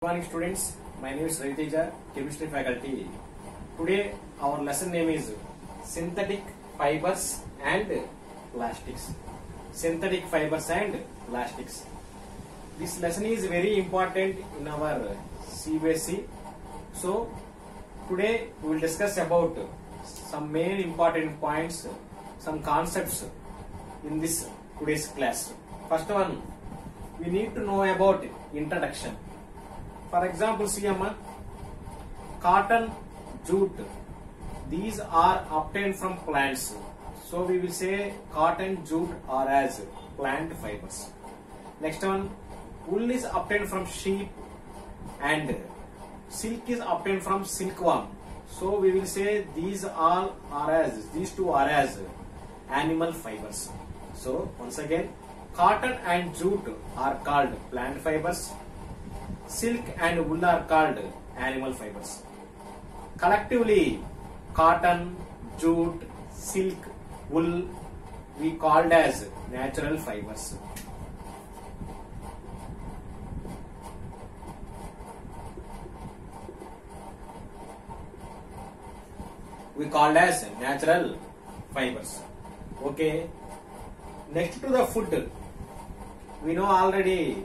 Good morning students, my name is Raviteja, chemistry faculty. Today our lesson name is synthetic fibers and plastics. Synthetic fibers and plastics. This lesson is very important in our CBSE. So today we will discuss about some main important points, some concepts in this today's class. First one, we need to know about introduction. For example, see cotton, jute, these are obtained from plants. So we will say cotton, jute are as plant fibers. Next one, wool is obtained from sheep and silk is obtained from silkworm. So we will say these two are as animal fibers. So once again, cotton and jute are called plant fibers. Silk and wool are called animal fibers. Collectively, cotton, jute, silk, wool we called as natural fibers. We called as natural fibers. Okay. Next to the food, we know already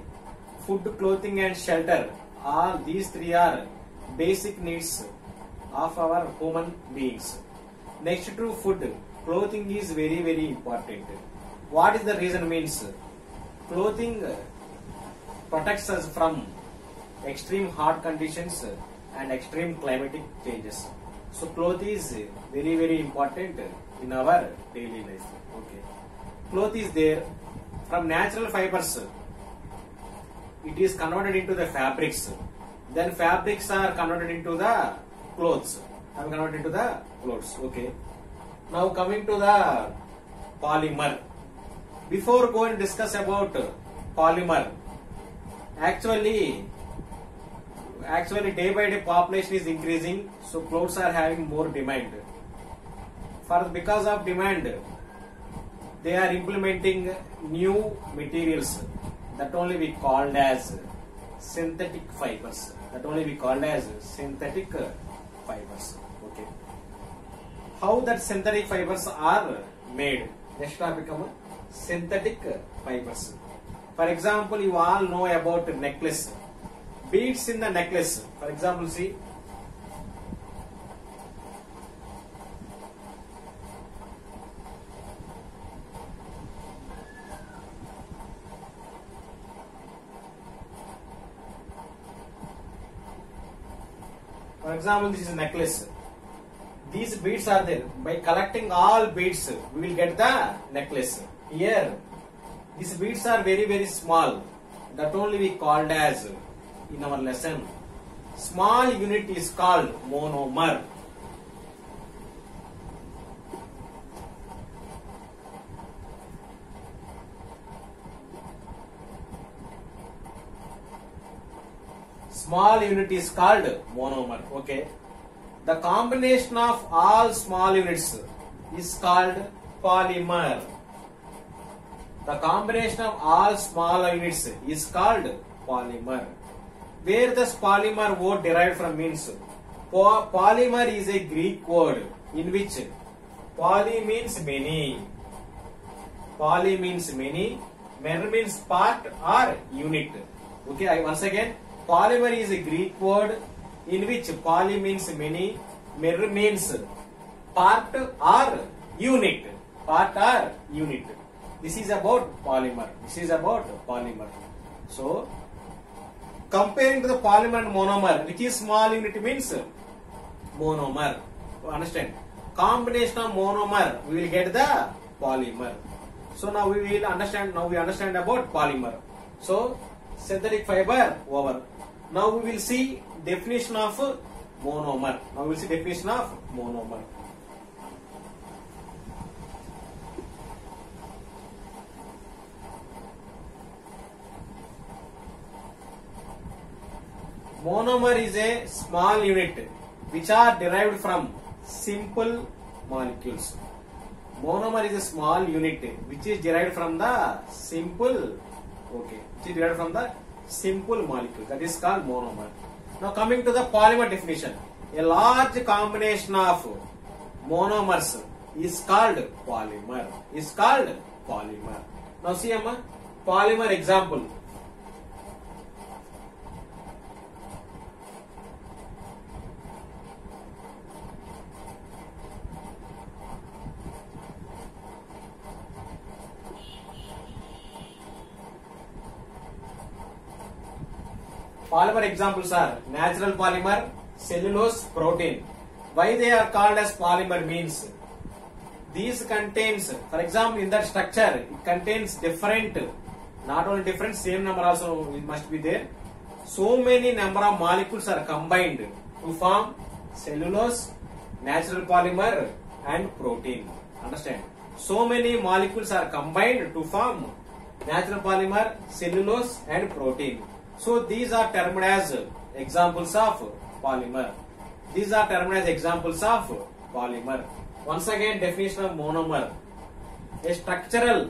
food, clothing and shelter, all these three are basic needs of our human beings. Next to food, clothing is very important. What is the reason means? Clothing protects us from extreme hot conditions and extreme climatic changes. So cloth is very important in our daily life. Okay. Cloth is there from natural fibers. It is converted into the fabrics. Then fabrics are converted into the clothes. Okay. Now coming to the polymer. Before going to discuss about polymer, actually day by day population is increasing, so clothes are having more demand. Because of demand, they are implementing new materials. That only we called as synthetic fibers. Okay. How that synthetic fibers are made? Next topic, synthetic fibers. For example, you all know about necklace. Beads in the necklace. For example, see. For example, this is a necklace. These beads are there. By collecting all beads, we will get the necklace. Here, these beads are very small. That only we called as in our lesson. Small unit is called monomer. Small unit is called monomer. Okay. The combination of all small units is called polymer. The combination of all small units is called polymer. Where this polymer word derived from means? Polymer is a Greek word in which poly means many. Poly means many. Mer means part or unit. Okay. Once again. Polymer is a Greek word in which poly means many, mer means part or unit. This is about polymer. So, comparing to the polymer and monomer, which is small unit means monomer. Understand? Combination of monomer, we will get the polymer. So now we understand about polymer. So synthetic fiber over. Now we will see definition of monomer. Monomer is a small unit which are derived from simple molecules. Monomer is a small unit which is derived from the simple simple molecule, that is called monomer. Now coming to the polymer definition, a large combination of monomers is called polymer. Now see amma, polymer example. Polymer examples are natural polymer, cellulose, protein. Why they are called as polymer means these contains, for example, in that structure it contains different, not only different, same number also it must be there. So many number of molecules are combined to form cellulose, natural polymer and protein. Understand? So many molecules are combined to form natural polymer, cellulose and protein. So these are termed as examples of polymer. Once again, definition of monomer. A structural,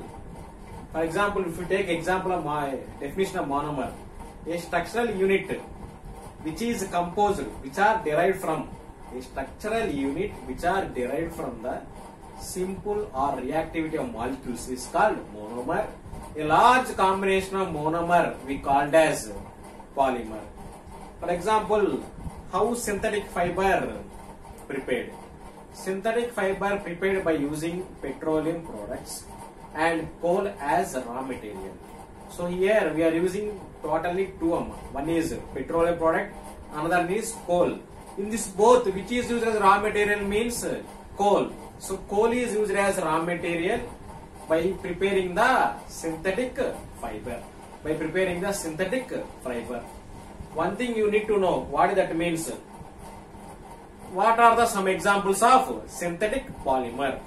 for example, if you take example of my definition of monomer, a structural unit which is composed, which are derived from the simple or reactivity of molecules is called monomer. A large combination of monomer we called as polymer. For example, how synthetic fiber prepared? Synthetic fiber prepared by using petroleum products and coal as raw material. So here we are using totally two. One is petroleum product, another is coal. In this both, which is used as raw material means coal. So coal is used as raw material by preparing the synthetic fiber. One thing you need to know, what that means. What are the some examples of synthetic polymer?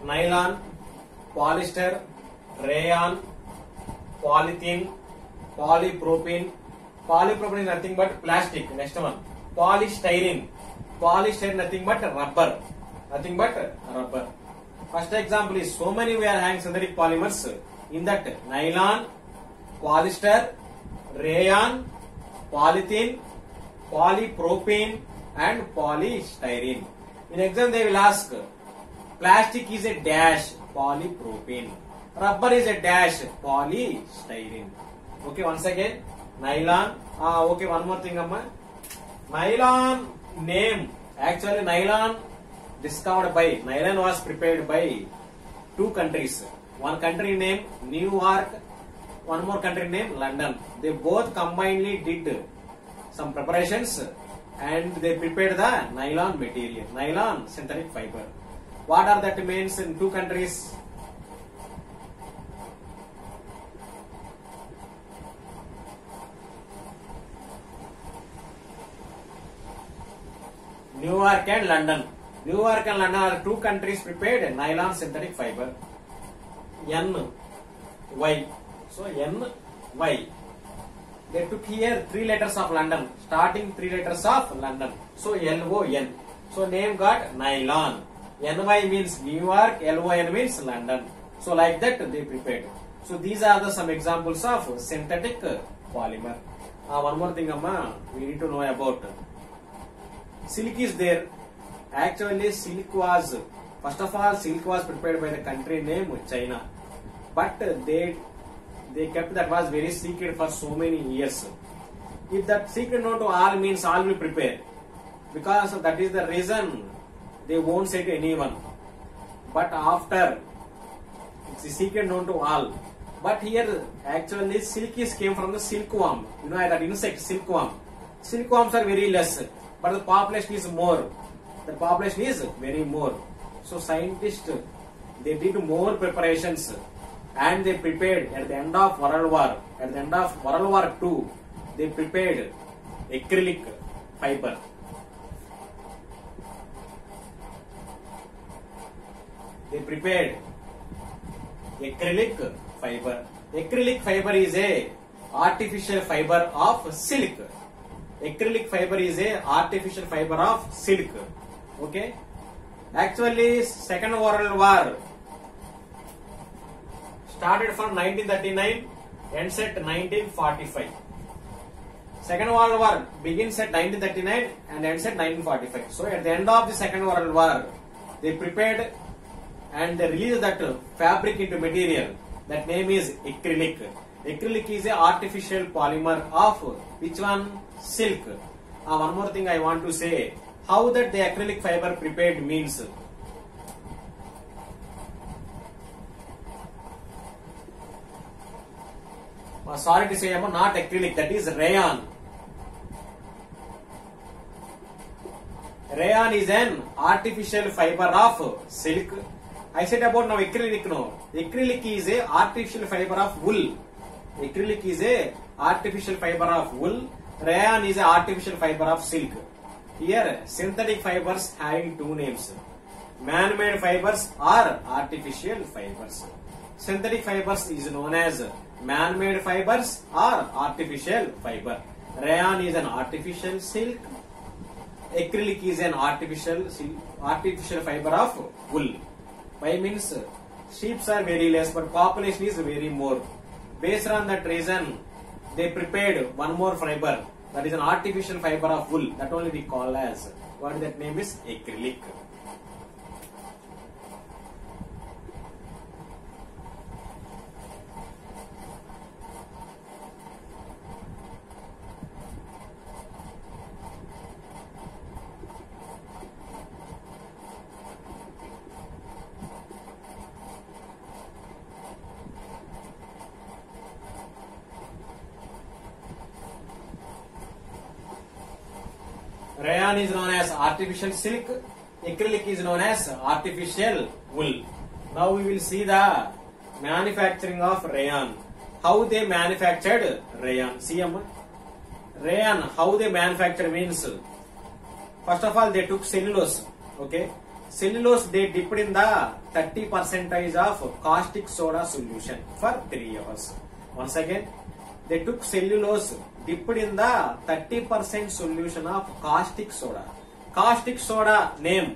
Nylon, polyester, rayon, polythene, polypropylene. Polypropylene is nothing but plastic. Next one, polystyrene. Polystyrene nothing but rubber. First example is so many we are having synthetic polymers. In that nylon, polyester, rayon, polythene, polypropylene and polystyrene. In exam they will ask, plastic is a dash polypropylene, rubber is a dash polystyrene. Okay, once again, nylon. Okay, one more thing, amma. Nylon name, actually nylon was prepared by two countries. One country name New York, one more country name London. They both combinedly did some preparations and they prepared the nylon material, nylon synthetic fiber. What are that means in two countries? New York and London. New York and London are two countries prepared nylon synthetic fiber. NY. So NY. They took here 3 letters of London, starting 3 letters of London. So LON. So name got nylon. NY means New York, LON means London. So like that they prepared. So these are the some examples of synthetic polymer. One more thing, amma, we need to know about silk is there. Actually, silk was, first of all, silk was prepared by the country name China. But they kept that was very secret for so many years. If that secret known to all means all will prepare. Because that is the reason they won't say to anyone. But after, it's a secret known to all. But here, actually, silk is came from the silkworm. You know that insect, silkworm. Silkworms are very less, but the population is more. The population is very more. So scientists they did more preparations and they prepared at the end of World War. At the end of World War II, they prepared acrylic fiber. They prepared acrylic fiber. Acrylic fiber is a artificial fiber of silk. Acrylic fiber is a artificial fiber of silk. Okay. Actually, Second World War started from 1939, ends at 1945. Second World War begins at 1939 and ends at 1945. So at the end of the Second World War, they prepared and they released that fabric into material. That name is acrylic. Acrylic is a artificial polymer of which one? Silk. One more thing I want to say. How that the acrylic fiber prepared means. Sorry to say, not acrylic, that is rayon. Rayon is an artificial fiber of silk. I said about now acrylic, no. Acrylic is a artificial fiber of wool. Acrylic is a artificial fiber of wool. Rayon is a artificial fiber of silk. Here, synthetic fibers having two names. Man-made fibers are artificial fibers. Synthetic fibers is known as man-made fibers or artificial fiber. Rayon is an artificial silk. Acrylic is an artificial fiber of wool. Why means sheep are very less, but population is very more. Based on that reason, they prepared one more fiber. That is an artificial fiber of wool. That only we call as, what that name is, acrylic. Rayon is known as artificial silk. Acrylic is known as artificial wool. Now we will see the manufacturing of rayon. How they manufactured rayon. See, rayon, how they manufactured means, first of all they took cellulose. Okay. Cellulose they dipped in the 30% of caustic soda solution for 3 hours. Once again, they took cellulose, dipped in the 30% solution of caustic soda. Caustic soda name.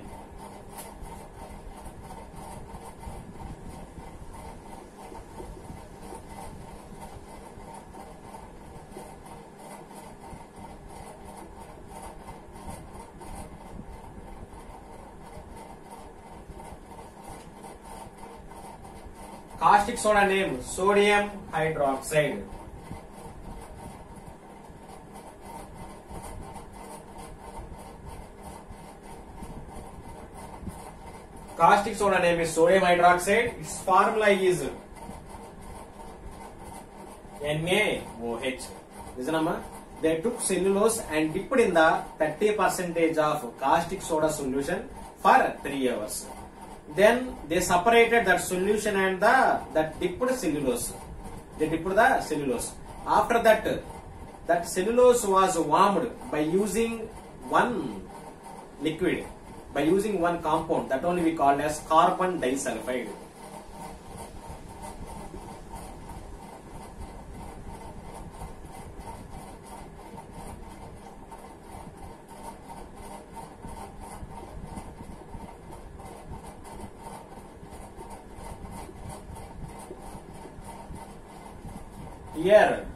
Caustic soda name, sodium hydroxide. Caustic soda name is sodium hydroxide. Its formula is NaOH. Listen, they took cellulose and dipped in the 30% of caustic soda solution for 3 hours. Then they separated that solution and that dipped cellulose. They dipped the cellulose. After that, that cellulose was warmed by using one liquid. By using one compound, that only we call as carbon disulfide. Here,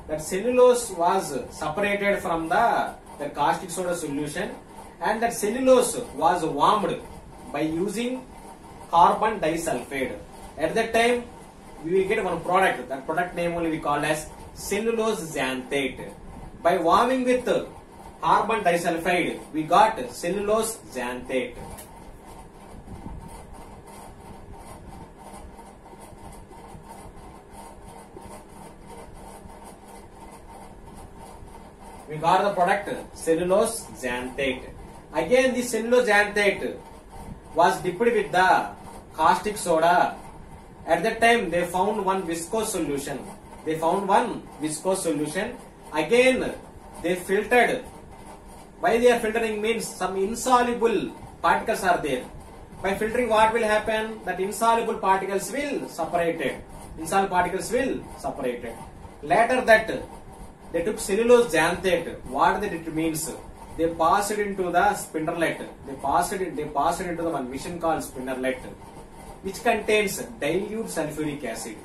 that cellulose was separated from the caustic soda solution, and that cellulose was warmed by using carbon disulfide. At that time, we will get one product. That product name only we call as cellulose xanthate. By warming with carbon disulfide, we got cellulose xanthate. We got the product cellulose xanthate. Again, the cellulose xanthate was dipped with the caustic soda. At that time, they found one viscose solution. Again, they filtered. Why they are filtering means some insoluble particles are there. By filtering, what will happen? That insoluble particles will separate. Later that they took cellulose xanthate. What that it means? They passed it into the spinnerlet. They passed it into the one machine called spinnerlet, which contains dilute sulfuric acid.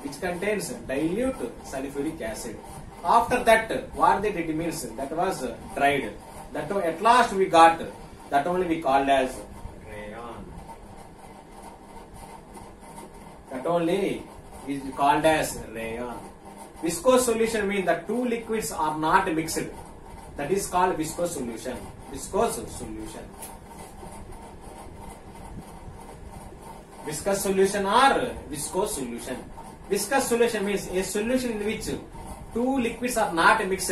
After that, what they did means that was dried. That at last we got. That only we called as rayon. Viscose solution means the two liquids are not mixed. That is called viscose solution. Viscous solution or viscose solution. Viscous solution means a solution in which two liquids are not mixed.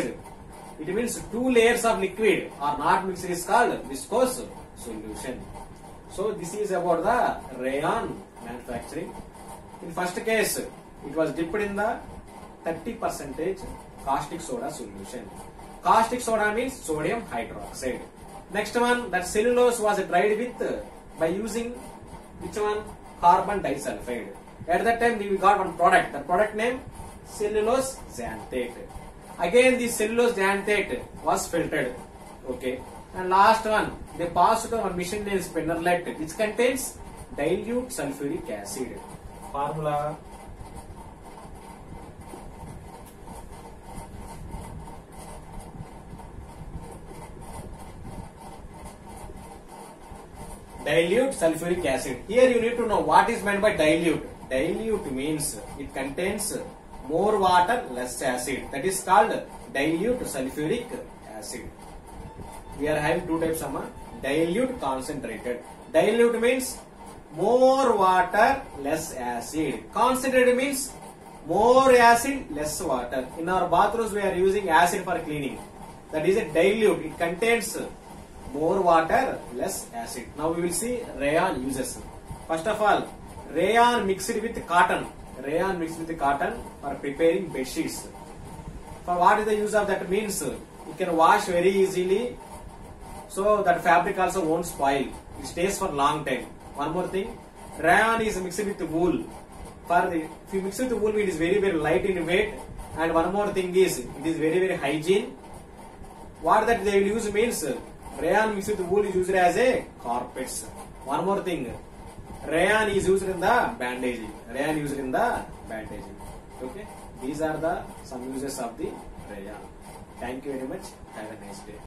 It means two layers of liquid are not mixed is called viscose solution. So this is about the rayon manufacturing. In first case, it was dipped in the 30% caustic soda solution. Caustic soda means sodium hydroxide. Next one, that cellulose was dried with by using which one? Carbon disulfide. At that time we got one product. The product name cellulose xanthate. Again the cellulose xanthate was filtered. Okay. And last one, they passed to one machine named spinnerlet, which contains dilute sulfuric acid. Formula. Dilute sulfuric acid. Here you need to know what is meant by dilute. Dilute means it contains more water, less acid. That is called dilute sulfuric acid. We are having two types of dilute, concentrated. Dilute means more water, less acid. Concentrated means more acid, less water. In our bathrooms we are using acid for cleaning. That is a dilute. It contains more water, less acid. Now we will see rayon uses. First of all, rayon mixed with cotton. For preparing bed sheets. For what is the use of that means? You can wash very easily, so that fabric also won't spoil. It stays for long time. One more thing, rayon is mixed with wool. If you mix with wool, it is very light in weight. And one more thing is, it is very hygiene. What that they will use means, rayon mixed with wool is used as a carpets. One more thing, rayon is used in the bandaging. Okay, these are the some uses of the rayon. Thank you very much. Have a nice day.